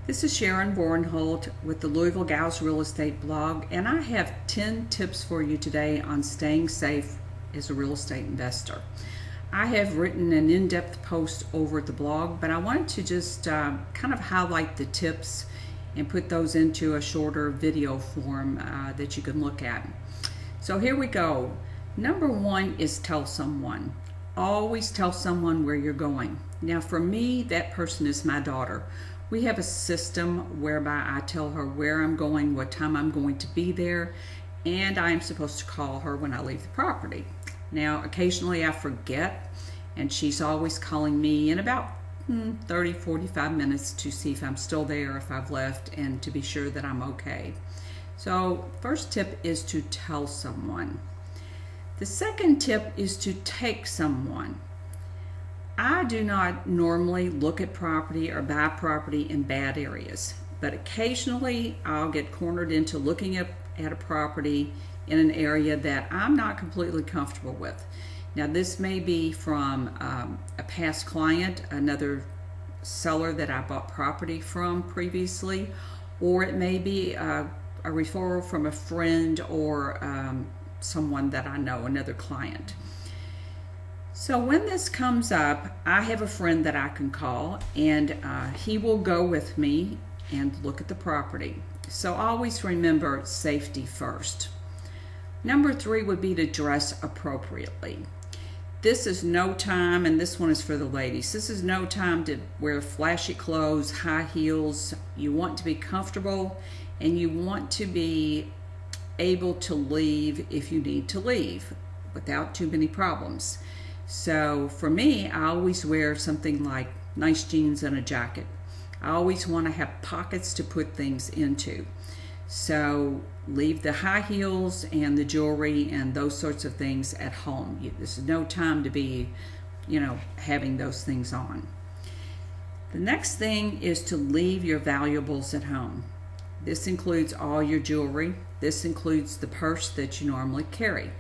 This is Sharon Bornholt with the Louisville Gals Real Estate blog, and I have 10 tips for you today on staying safe as a real estate investor. I have written an in-depth post over at the blog, but I wanted to just kind of highlight the tips and put those into a shorter video form that you can look at. So here we go. Number one is tell someone. Always tell someone where you're going. Now for me, that person is my daughter. We have a system whereby I tell her where I'm going, what time I'm going to be there, and I am supposed to call her when I leave the property. Now, occasionally I forget, and she's always calling me in about 30-45 minutes to see if I'm still there, if I've left, and to be sure that I'm okay. So, first tip is to tell someone. The second tip is to take someone. I do not normally look at property or buy property in bad areas, but occasionally I'll get cornered into looking at a property in an area that I'm not completely comfortable with. Now this may be from a past client, another seller that I bought property from previously, or it may be a referral from a friend or someone that I know, another client. So when this comes up, I have a friend that I can call, and he will go with me and look at the property. So always remember safety first. Number 3 would be to dress appropriately. This is no time, and this one is for the ladies, this is no time to wear flashy clothes, high heels. You want to be comfortable, and you want to be able to leave if you need to leave without too many problems. So for me, I always wear something like nice jeans and a jacket. I always want to have pockets to put things into. So leave the high heels and the jewelry and those sorts of things at home. This is no time to be, having those things on. The next thing is to leave your valuables at home. This includes all your jewelry. This includes the purse that you normally carry.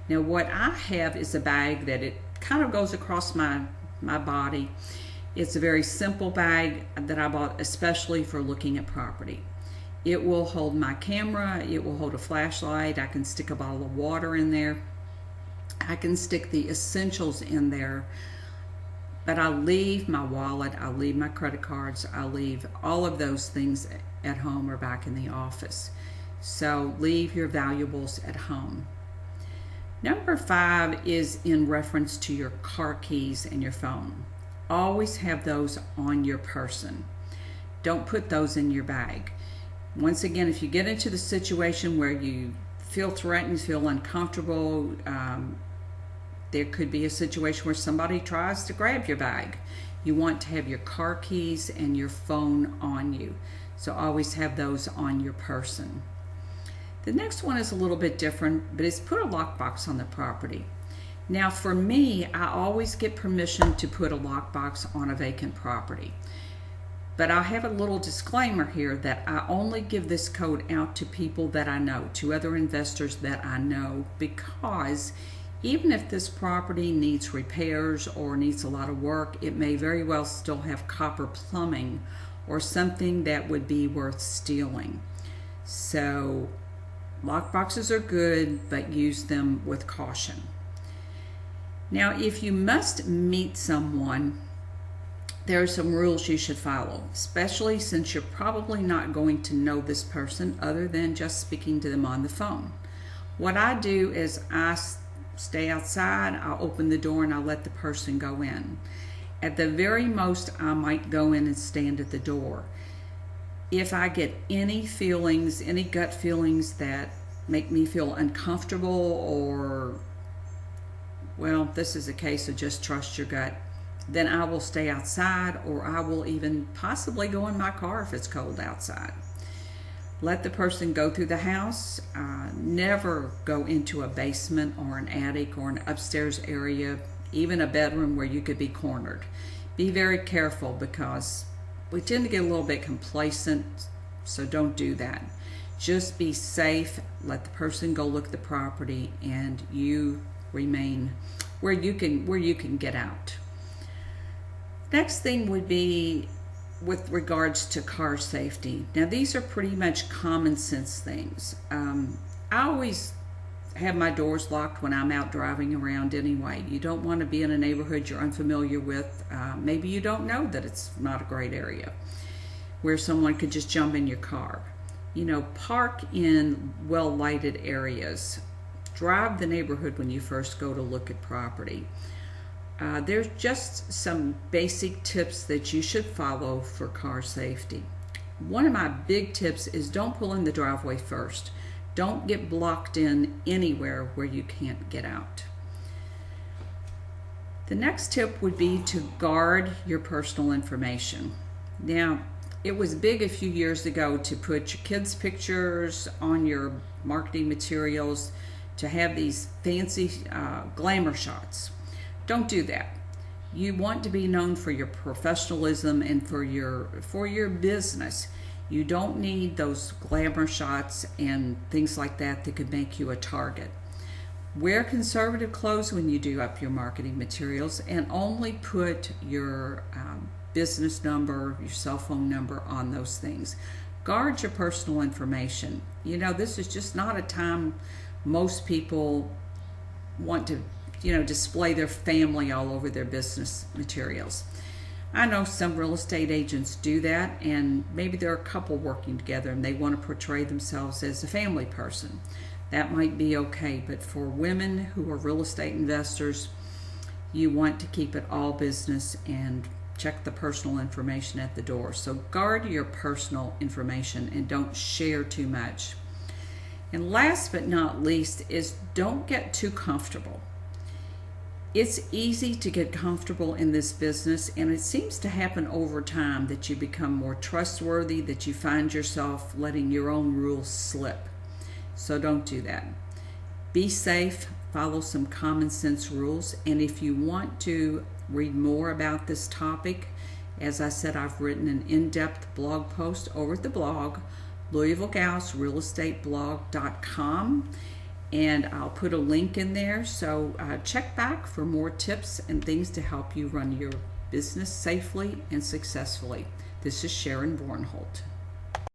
Now what I have is a bag that it kind of goes across my body. It's a very simple bag that I bought especially for looking at property. It will hold my camera, it will hold a flashlight, I can stick a bottle of water in there, I can stick the essentials in there, but I leave my wallet, I leave my credit cards, I leave all of those things at home or back in the office. So leave your valuables at home. Number 5 is in reference to your car keys and your phone. Always have those on your person. Don't put those in your bag. Once again, if you get into the situation where you feel threatened, feel uncomfortable, there could be a situation where somebody tries to grab your bag. You want to have your car keys and your phone on you. So always have those on your person. The next one is a little bit different, but it's put a lockbox on the property. Now for me, I always get permission to put a lockbox on a vacant property. But I have a little disclaimer here that I only give this code out to people that I know, to other investors that I know, because even if this property needs repairs or needs a lot of work, it may very well still have copper plumbing or something that would be worth stealing. So lockboxes are good, but use them with caution. Now, if you must meet someone, there are some rules you should follow, especially since you're probably not going to know this person other than just speaking to them on the phone. What I do is I stay outside, I'll open the door, and I'll let the person go in. At the very most, I might go in and stand at the door. If I get any feelings, any gut feelings that make me feel uncomfortable, or, well, this is a case of just trust your gut, then I will stay outside, or I will even possibly go in my car if it's cold outside. Let the person go through the house. Never go into a basement or an attic or an upstairs area, even a bedroom where you could be cornered. Be very careful because we tend to get a little bit complacent, so don't do that. Just be safe, let the person go look at the property, and you remain where you can get out. Next thing would be with regards to car safety. Now, these are pretty much common sense things. I always have my doors locked when I'm out driving around anyway. You don't want to be in a neighborhood you're unfamiliar with. Maybe you don't know that it's not a great area where someone could just jump in your car. You know, park in well-lighted areas. Drive the neighborhood when you first go to look at property. There's just some basic tips that you should follow for car safety. One of my big tips is don't pull in the driveway first. Don't get blocked in anywhere where you can't get out. The next tip would be to guard your personal information. Now, it was big a few years ago to put your kids' pictures on your marketing materials, to have these fancy glamour shots. Don't do that. You want to be known for your professionalism and for your business. You don't need those glamour shots and things like that that could make you a target. Wear conservative clothes when you do up your marketing materials, and only put your business number, your cell phone number on those things. Guard your personal information. You know, this is just not a time most people want to, display their family all over their business materials. I know some real estate agents do that, and maybe they're a couple working together and they want to portray themselves as a family person. That might be okay, but for women who are real estate investors, you want to keep it all business and check the personal information at the door. So guard your personal information and don't share too much. And last but not least is don't get too comfortable. It's easy to get comfortable in this business, and it seems to happen over time that you become more trustworthy, that you find yourself letting your own rules slip. So don't do that. Be safe, follow some common sense rules, and if you want to read more about this topic, as I said, I've written an in-depth blog post over at the blog, LouisvilleGalsRealEstateBlog.com. And I'll put a link in there, so check back for more tips and things to help you run your business safely and successfully. This is Sharon Bornholt.